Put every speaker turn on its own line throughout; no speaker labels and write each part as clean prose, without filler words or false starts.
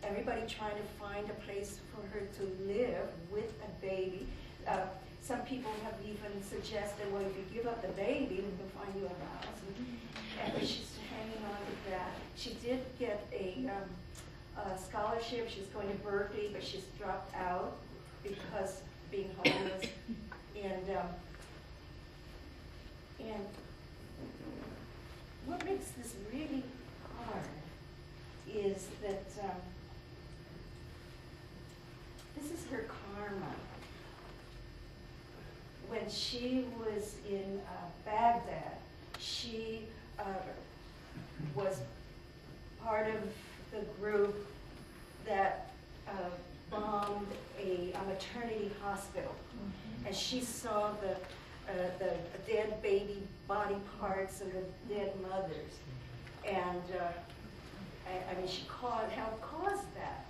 everybody trying to find a place for her to live with a baby. Some people have even suggested, well, if you give up the baby, we can find you a house. And she's hanging on to that. She did get a scholarship. She's going to Berkeley, but she's dropped out because being homeless. And what makes this really hard is that this is her karma. When she was in Baghdad, she was part of the group that bombed a maternity hospital. And she saw the dead baby body parts of the dead mothers. And I mean, she helped cause that.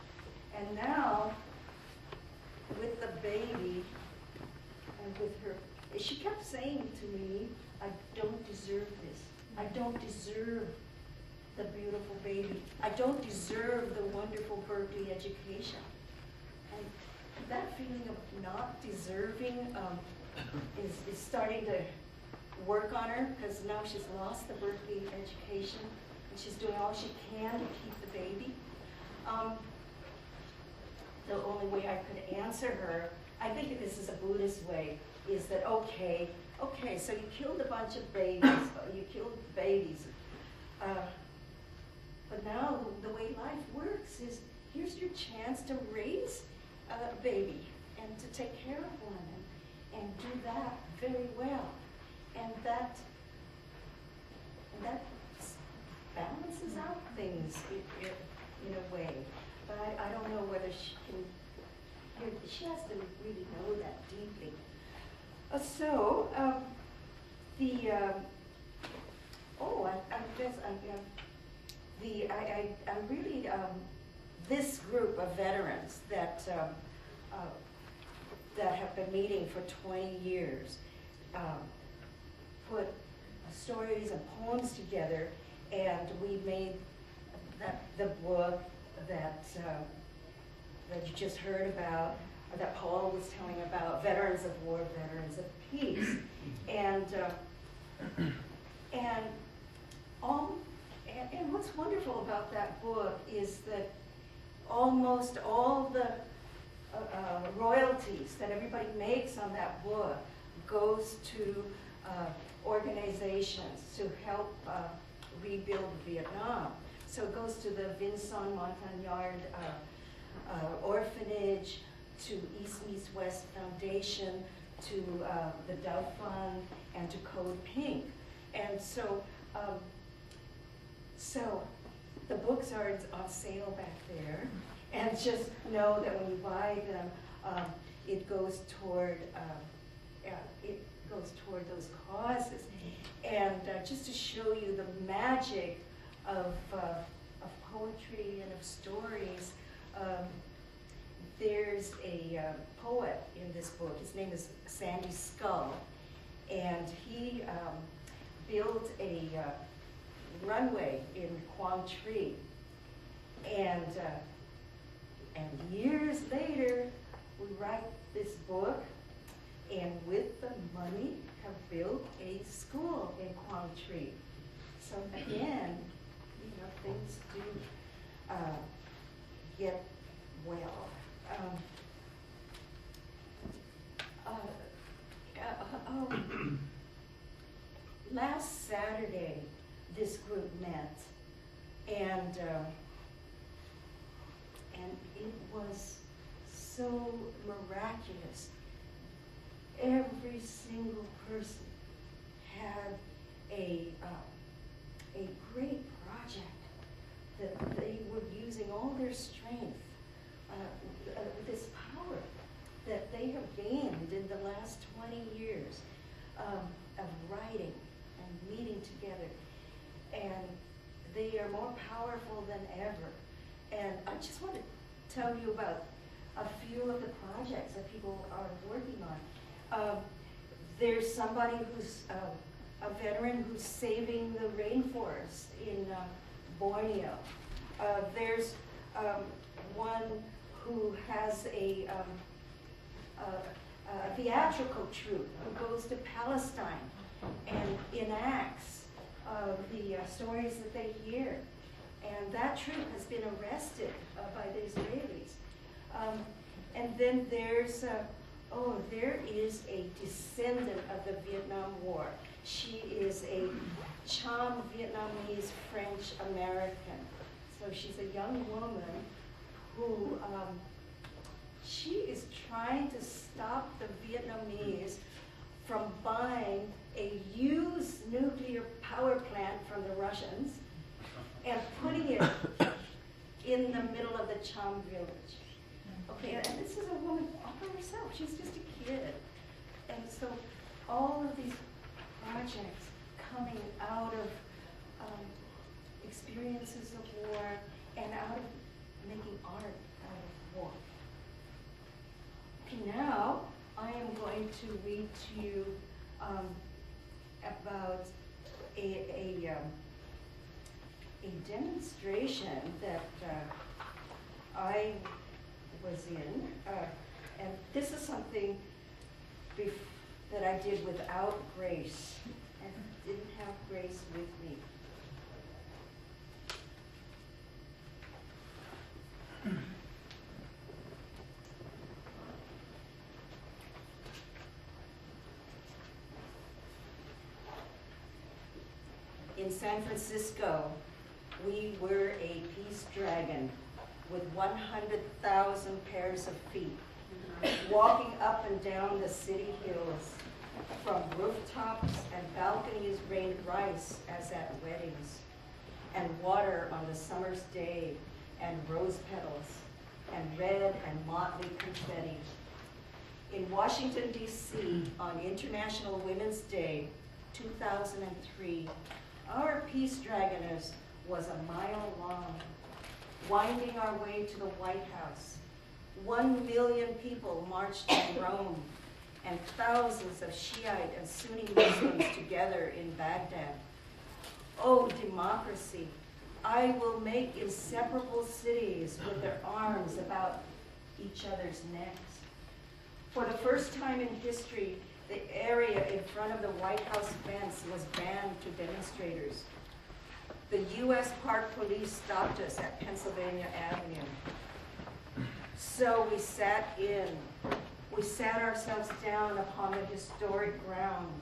And now, with the baby, and with her, she kept saying to me, I don't deserve this. I don't deserve the beautiful baby. I don't deserve the wonderful Berkeley education. And that feeling of not deserving is starting to work on her, because now she's lost the Berkeley education, and she's doing all she can to keep the baby. The only way I could answer her, I think this is a Buddhist way, is that okay, so you killed a bunch of babies, you killed babies, but now the way life works is, here's your chance to raise a baby and to take care of one and do that very well. And that balances out things in a way. But I don't know whether she can, she has to really know that deeply. This group of veterans that have been meeting for 20 years put stories and poems together, and we made the book that you just heard about, that Paul was telling about, Veterans of War, Veterans of Peace. And what's wonderful about that book is that almost all the royalties that everybody makes on that book goes to organizations to help rebuild Vietnam. So it goes to the Vincent Montagnard Orphanage, to East Meets West Foundation, to the Dove Fund, and to Code Pink. And so the books are on sale back there, and just know that when you buy them, it goes toward those causes. And just to show you the magic of poetry and of stories, there's a poet in this book. His name is Sandy Skull, and he built a runway in Quang Tri. And years later, we write this book, and with the money, have built a school in Quang Tri. So again, things do get well. Last Saturday, this group met, and it was so miraculous. Every single person had a great project that they were using all their strength, this power that they have gained in the last 20 years of writing and meeting together. And they are more powerful than ever. And I just want to tell you about a few of the projects that people are working on. There's somebody who's a veteran who's saving the rainforest in Borneo. There's one who has a theatrical troupe who goes to Palestine and enacts the stories that they hear. And that troupe has been arrested by the Israelis. And then there's, there is a descendant of the Vietnam War. She is a Cham Vietnamese French American. So she's a young woman who, she is trying to stop the Vietnamese from buying a used nuclear power plant from the Russians and putting it in the middle of the Cham village. Okay, and this is a woman all by herself. She's just a kid. And so all of these projects coming out of experiences of war and out of making art out of war. Okay, now I am going to read to you about a demonstration that I was in, and this is something that I did without Grace, and didn't have Grace with me. In San Francisco, we were a peace dragon with 100,000 pairs of feet, walking up and down the city hills. From rooftops and balconies rained rice as at weddings, and water on the summer's day, and rose petals, and red and motley confetti. In Washington, D.C., on International Women's Day, 2003, our peace dragoness was a mile long, winding our way to the White House. 1 million people marched in Rome, and thousands of Shiite and Sunni Muslims together in Baghdad. Oh, democracy, I will make inseparable cities with their arms about each other's necks. For the first time in history, the area in front of the White House fence was banned to demonstrators. The U.S. Park Police stopped us at Pennsylvania Avenue. So we sat ourselves down upon the historic ground.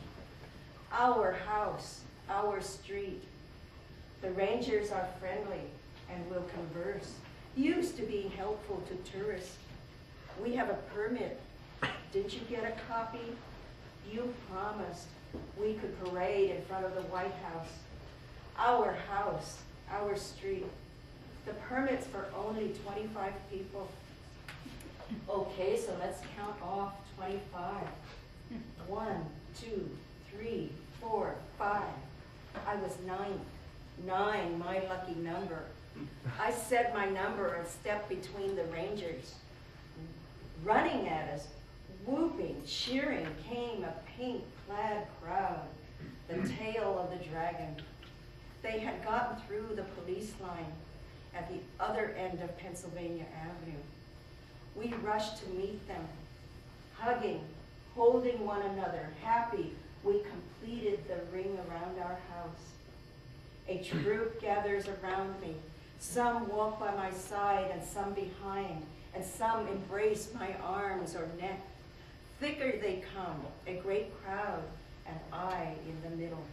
Our house, our street. The rangers are friendly and will converse. Used to be helpful to tourists. We have a permit. Didn't you get a copy? You promised we could parade in front of the White House. Our street. The permit's for only 25 people. Okay, so let's count off 25. 1, 2, 3, 4, 5. I was 9. 9, my lucky number. I said my number and stepped between the rangers. Running at us, whooping, cheering, came a pink-clad crowd, the tail of the dragon. They had gotten through the police line at the other end of Pennsylvania Avenue. We rushed to meet them, hugging, holding one another, happy we completed the ring around our house. A troop gathers around me. Some walk by my side and some behind, and some embrace my arms or neck. Thicker they come, a great crowd, and I in the middle.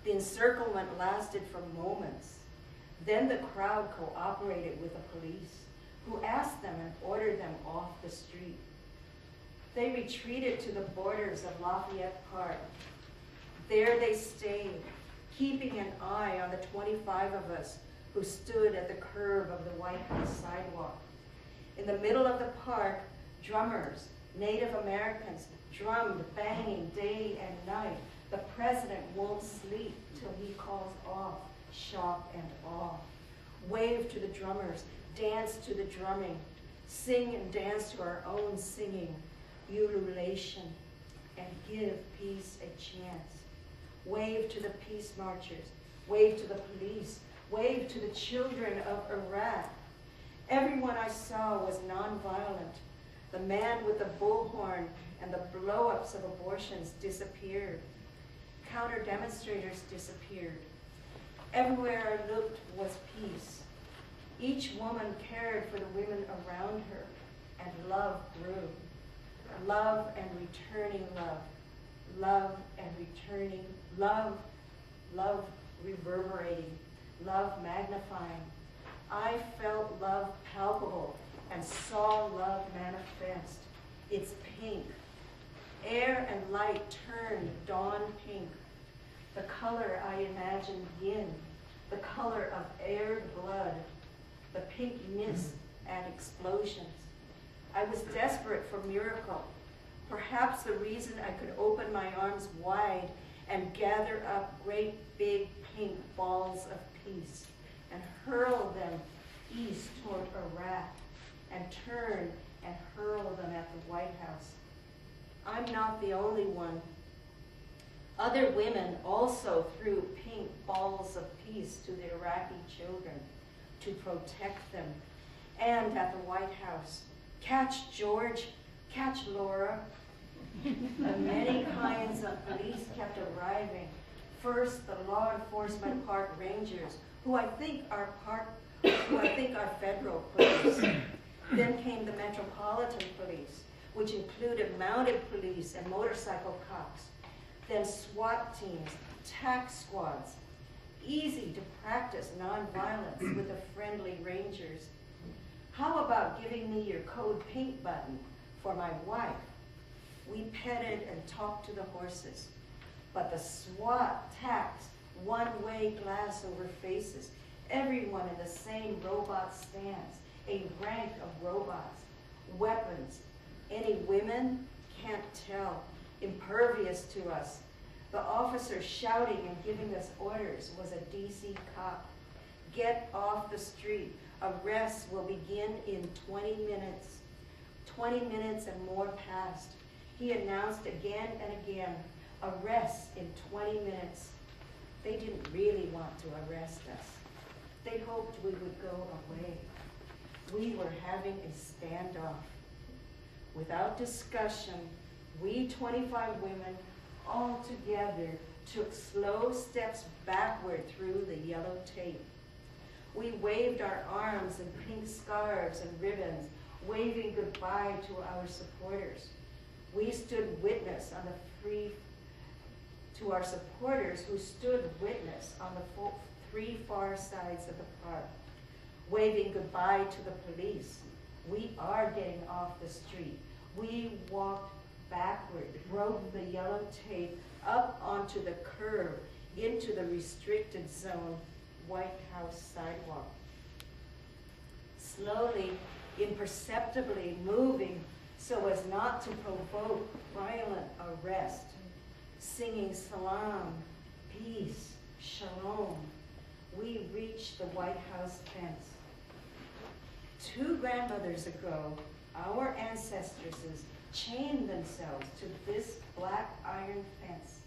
The encirclement lasted for moments. Then the crowd cooperated with the police, who asked them and ordered them off the street. They retreated to the borders of Lafayette Park. There they stayed, keeping an eye on the 25 of us who stood at the curve of the White House sidewalk. In the middle of the park, drummers, Native Americans, drummed, banging day and night. The president won't sleep till he calls off shock and awe. Wave to the drummers, dance to the drumming, sing and dance to our own singing, ululation, and give peace a chance. Wave to the peace marchers, wave to the police, waved to the children of Iraq. Everyone I saw was nonviolent. The man with the bullhorn and the blow-ups of abortions disappeared. Counter-demonstrators disappeared. Everywhere I looked was peace. Each woman cared for the women around her, and love grew. Love and returning love. Love and returning love. Love reverberating. Love magnifying. I felt love palpable and saw love manifest. It's pink. Air and light turned dawn pink. The color I imagined yin, the color of aired blood, the pink mist and explosions. I was desperate for miracle. Perhaps the reason I could open my arms wide and gather up great big pink balls of peace and hurl them east toward Iraq and turn and hurl them at the White House. I'm not the only one. Other women also threw pink balls of peace to the Iraqi children to protect them. And at the White House, catch George, catch Laura. And many kinds of police kept arriving. First, the law enforcement park rangers, who I think are federal police. Then came the Metropolitan Police, which included mounted police and motorcycle cops. Then SWAT teams, tax squads. Easy to practice nonviolence with the friendly rangers. How about giving me your code pink button for my wife? We petted and talked to the horses, but the SWAT taxed one-way glass over faces, everyone in the same robot stance, a rank of robots, weapons. Any women? Can't tell, impervious to us. The officer shouting and giving us orders was a DC cop. Get off the street. Arrests will begin in 20 minutes. 20 minutes and more passed. He announced again and again, arrests in 20 minutes. They didn't really want to arrest us. They hoped we would go away. We were having a standoff. Without discussion, we 25 women all together took slow steps backward through the yellow tape. We waved our arms in pink scarves and ribbons, waving goodbye to our supporters. We stood witness on to our supporters who stood witness on the three far sides of the park, waving goodbye to the police. We are getting off the street. We walked backward, broke the yellow tape up onto the curb, into the restricted zone, White House sidewalk. Slowly, imperceptibly moving so as not to provoke violent arrest, singing salam, peace, shalom, we reached the White House fence. 2 grandmothers ago, our ancestresses chained themselves to this black iron fence.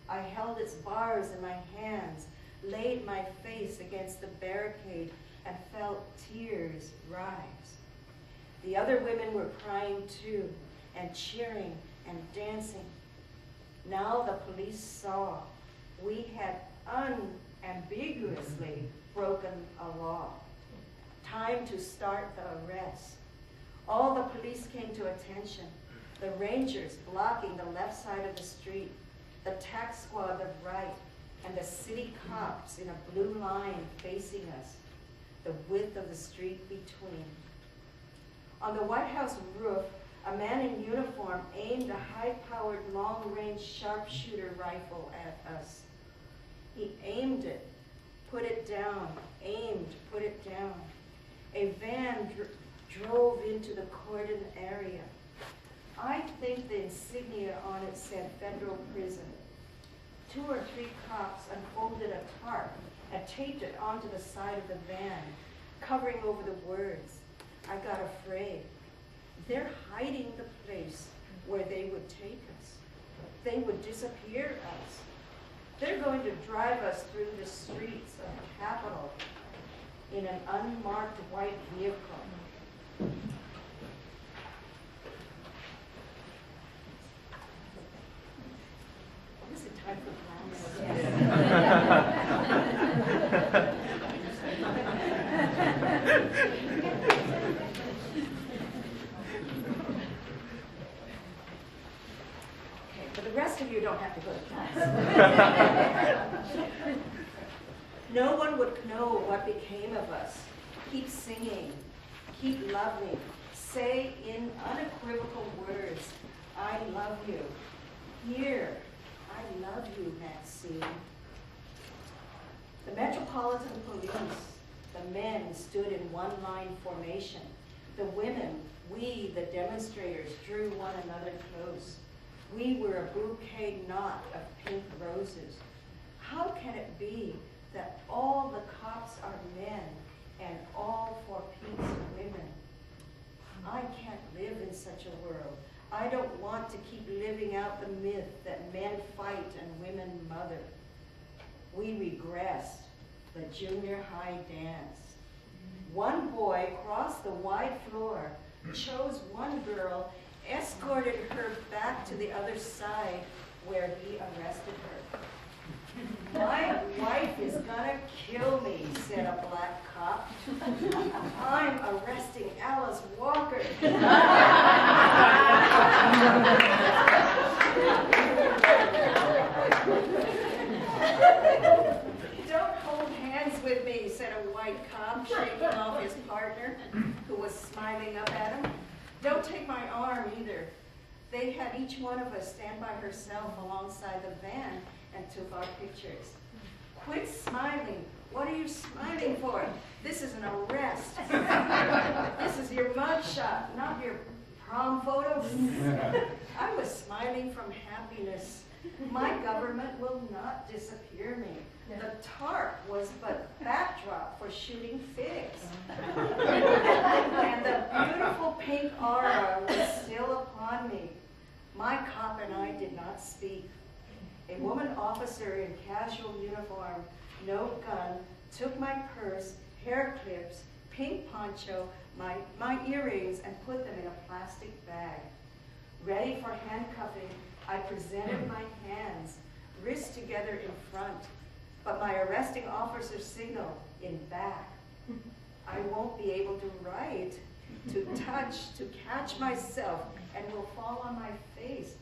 I held its bars in my hands, laid my face against the barricade, and felt tears rise. The other women were crying too, and cheering and dancing. Now the police saw we had unambiguously broken a law. Time to start the arrest. All the police came to attention. The rangers blocking the left side of the street, the tax squad the right, and the city cops in a blue line facing us, the width of the street between. On the White House roof, a man in uniform aimed a high-powered, long-range sharpshooter rifle at us. He aimed it, put it down, aimed, put it down. A van drove into the cordon area. I think the insignia on it said federal prison. 2 or 3 cops unfolded a tarp and taped it onto the side of the van, covering over the words. I got afraid. They're hiding the place where they would take us. They would disappear us. They're going to drive us through the streets of the Capitol in an unmarked white vehicle. Is it time for plans? Okay, but the rest of you don't have to go to class. No one would know what became of us. Keep singing, keep loving, say in unequivocal words, I love you. Here, I love you, Maxine. The Metropolitan Police, the men stood in one-line formation. The women, we, the demonstrators, drew one another close. We were a bouquet knot of pink roses. How can it be that all the cops are men and all for peace women? I can't live in such a world. I don't want to keep living out the myth that men fight and women mother. We regressed the junior high dance. One boy crossed the wide floor, chose one girl, escorted her back to the other side where he arrested her. My wife is gonna kill me, said a black cop. I'm arresting Alice Walker. Don't hold hands with me, said a white cop, shaking off his partner, who was smiling up at him. Don't take my arm either. They had each one of us stand by herself alongside the van and took our pictures. Quit smiling. What are you smiling for? This is an arrest. This is your mugshot, not your prom photo. I was smiling from happiness. My government will not disappear me. The tarp was but backdrop for shooting figs. And the beautiful pink aura was still upon me. My cop and I did not speak. A woman officer in casual uniform, no gun, took my purse, hair clips, pink poncho, my earrings, and put them in a plastic bag. Ready for handcuffing, I presented my hands, wrists together in front, but my arresting officer signaled in back. I won't be able to write, to touch, to catch myself, and will fall on my face.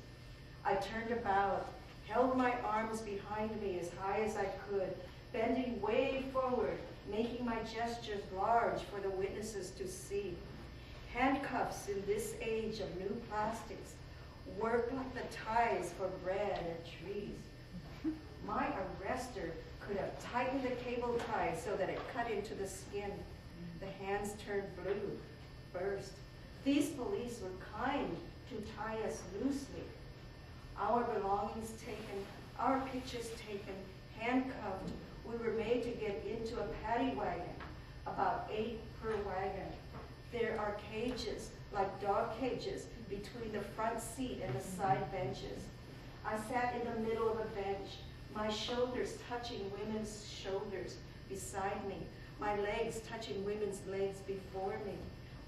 I turned about, held my arms behind me as high as I could, bending way forward, making my gestures large for the witnesses to see. Handcuffs in this age of new plastics work like the ties for bread at trees. My arrestor could have tightened the cable tie so that it cut into the skin. The hands turned blue, burst. These police were kind to tie us loosely. Our belongings taken, our pictures taken, handcuffed, we were made to get into a paddy wagon, about 8 per wagon. There are cages, like dog cages, between the front seat and the side benches. I sat in the middle of a bench, my shoulders touching women's shoulders beside me, my legs touching women's legs before me.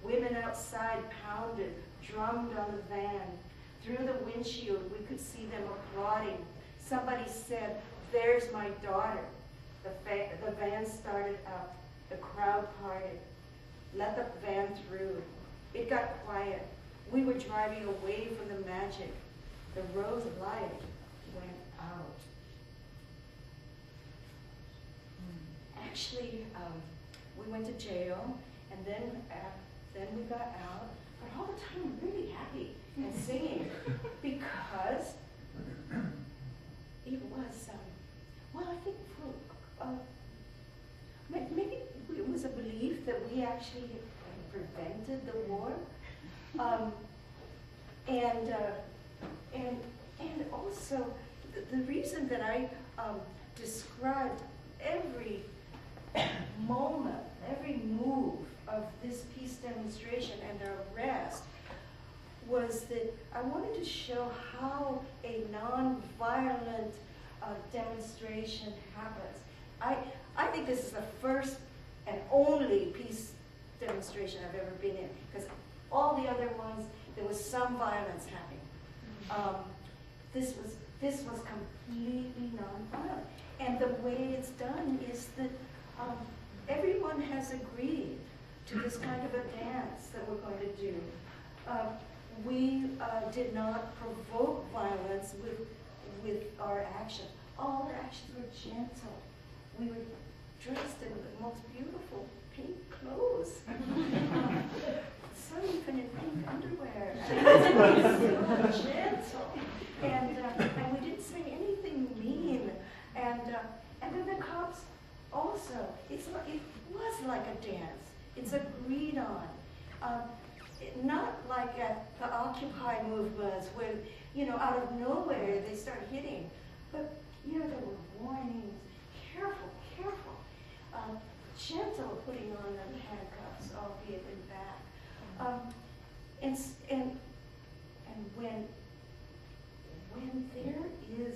Women outside pounded, drummed on the van. Through the windshield, we could see them applauding. Somebody said, "There's my daughter." The van started up. The crowd parted. Let the van through. It got quiet. We were driving away from the magic. The rose light went out. Actually, we went to jail, and then we got out. But all the time, really happy and singing, because it was, well, I think maybe it was a belief that we actually prevented the war, and also the reason that I described every moment, every move of this peace demonstration and the arrest was that I wanted to show how a non-violent demonstration happens. I think this is the first and only peace demonstration I've ever been in, because all the other ones, there was some violence happening. This was completely nonviolent. And the way it's done is that everyone has agreed to this kind of a dance that we're going to do. We did not provoke violence with our actions. All our actions were gentle. We were dressed in the most beautiful pink clothes. Some even in pink underwear. So gentle. And we didn't say anything mean. And then the cops also, it was like a dance. It's agreed on. Not like at the Occupy movements where, out of nowhere they start hitting. But, there were warnings, careful, careful. Gentle putting on the handcuffs, albeit in back. And when there is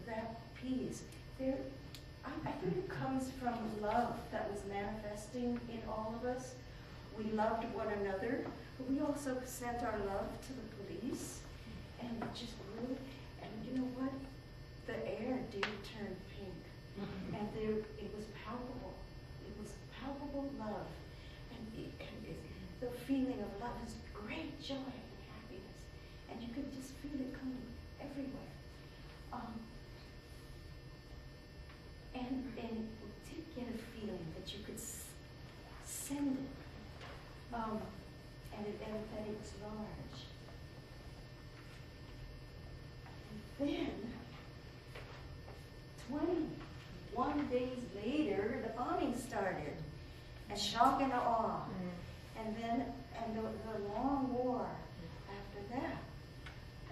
that peace, I think it comes from love that was manifesting in all of us. We loved one another, but we also sent our love to the police, and it just grew. And you know what? The air did turn pink, and it was palpable. It was palpable love, and the feeling of love is great joy and happiness, and you could just feel it coming everywhere. And we did get a feeling that you could send it. And that it was large. And then, 21 days later, the bombing started, and shock and awe, and then the long war after that.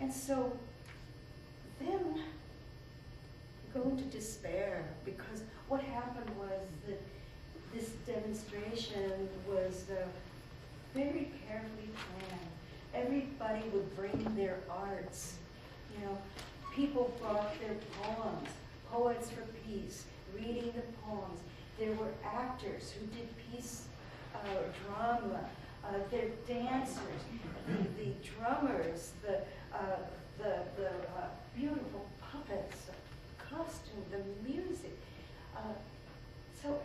And so then we go into despair, because what happened was that this demonstration was very carefully planned. Everybody would bring their arts. People brought their poems, Poets for Peace, reading the poems. There were actors who did peace drama. They're dancers, the drummers, the beautiful puppets, costume, the music. So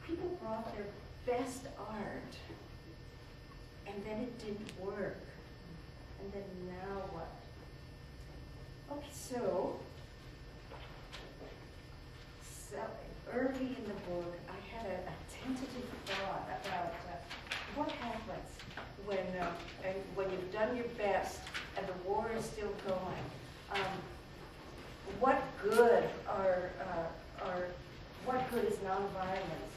people brought their best art. And then it didn't work. And then now what? Okay, so early in the book, I had a tentative thought about what happens when you've done your best and the war is still going. What good what good is nonviolence?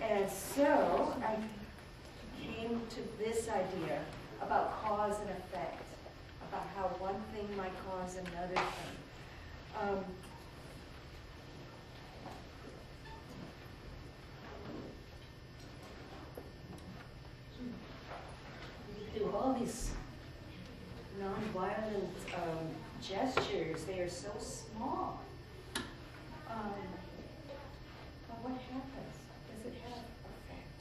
And so I came to this idea about cause and effect, about how one thing might cause another thing. We do all these nonviolent gestures. They are so small. But what happens? Does it have effect?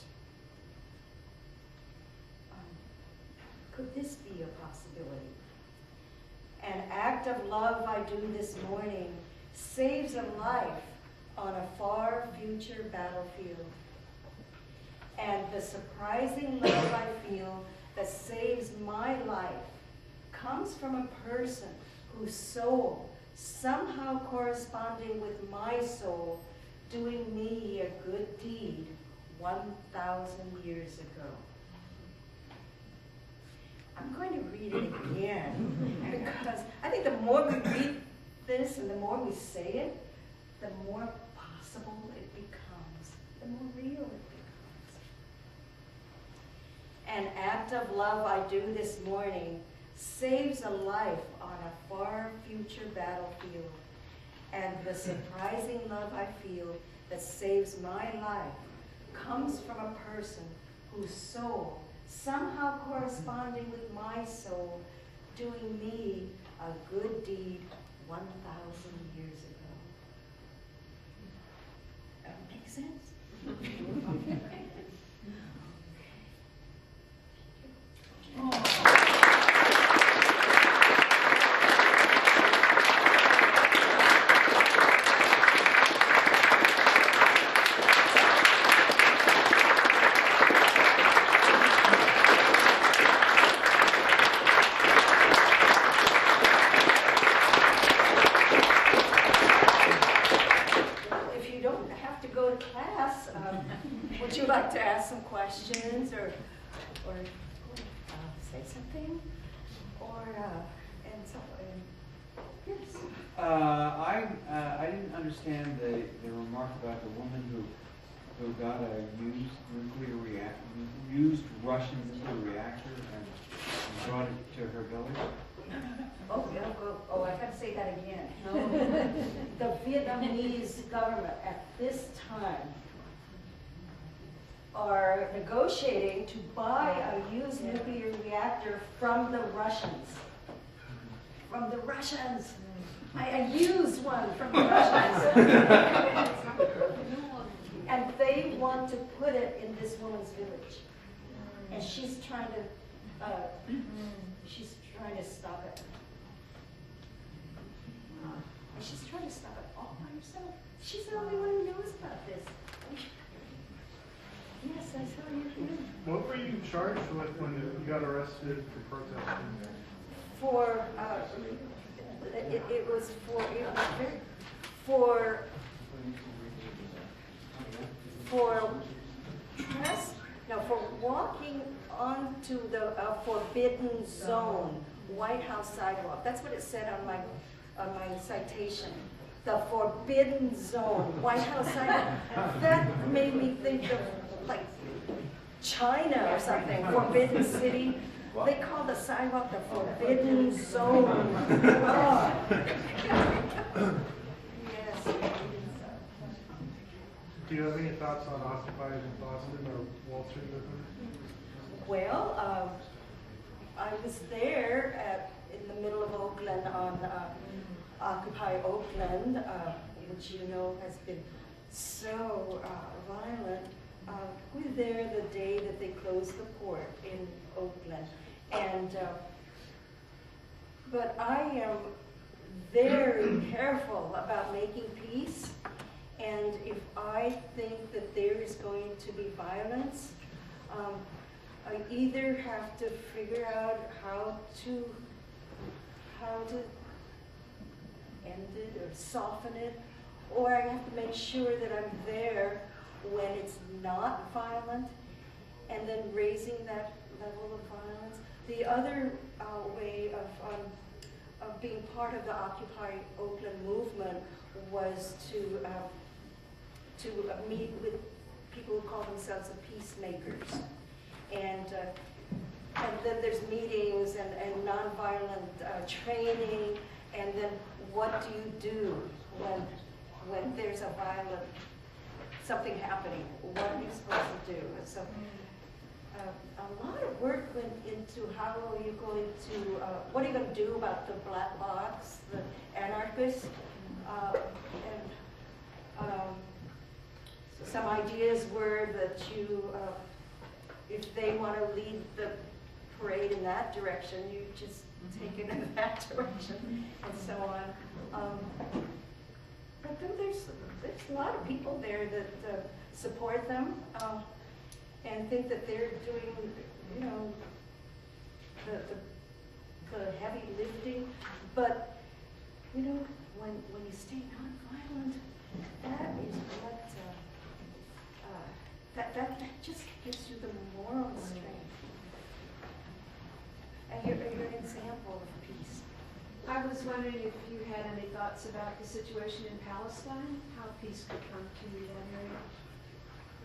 Could this be a possibility? An act of love I do this morning saves a life on a far future battlefield. And the surprising love I feel that saves my life comes from a person whose soul, somehow corresponding with my soul, doing me a good deed 1,000 years ago. I'm going to read it again, because I think the more we read this and the more we say it, the more possible it becomes, the more real it becomes. An act of love I do this morning saves a life on a far future battlefield. And the surprising love I feel that saves my life comes from a person whose soul, somehow corresponding with my soul, doing me a good deed 1,000 years ago. That makes sense? Would you like to ask some questions or say something? Or, yes.
I didn't understand the remark about the woman who got a used Russians into a reactor and brought it to her village.
I got to say that again. The Vietnamese government at this time are negotiating to buy a used nuclear reactor from the Russians. From the Russians. I used one from the Russians. And they want to put it in this woman's village. And she's trying to stop it. And she's trying to stop it all by herself. She's the only one who knows about this. Yes, I saw you here.
What were you charged with when you got arrested for protesting?
It was for walking onto the forbidden zone, White House sidewalk. That's what it said on my citation. The forbidden zone, White House sidewalk. That made me think of like China or something, forbidden city. They call the sidewalk the forbidden zone. Oh. Yes.
Do you have any thoughts on Occupy Boston or Wall Street with them?
Well, I was there in the middle of Oakland on Occupy Oakland, which you know has been so violent. We were there the day that they closed the port in Oakland, and but I am very careful about making peace, and if I think that there is going to be violence, I either have to figure out how to end it or soften it, or I have to make sure that I'm there when it's not violent, and then raising that level of violence. The other way of being part of the Occupy Oakland movement was to meet with people who call themselves the peacemakers, and then there's meetings and nonviolent training, and then what do you do when there's a violent something happening? What are you supposed to do? And so a lot of work went into how are you going to, what are you going to do about the black box, the anarchists, some ideas were that you, if they want to lead the parade in that direction, you just take it in that direction, and so on. But then there's a lot of people there that support them and think that they're doing, you know, the heavy lifting. But you know, when you stay nonviolent, that is what that just gives you the moral strength. And you're an example of peace.
I was wondering if you had any thoughts about the situation in Palestine, how peace could come to that area,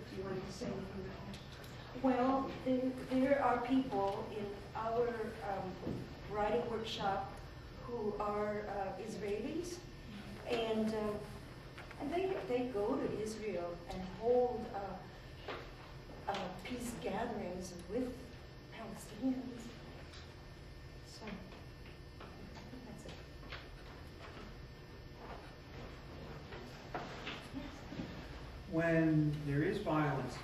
if you wanted to say anything about that.
Well, there are people in our writing workshop who are Israelis, and they go to Israel and hold peace gatherings with Palestinians. So, that's it.
when there is violence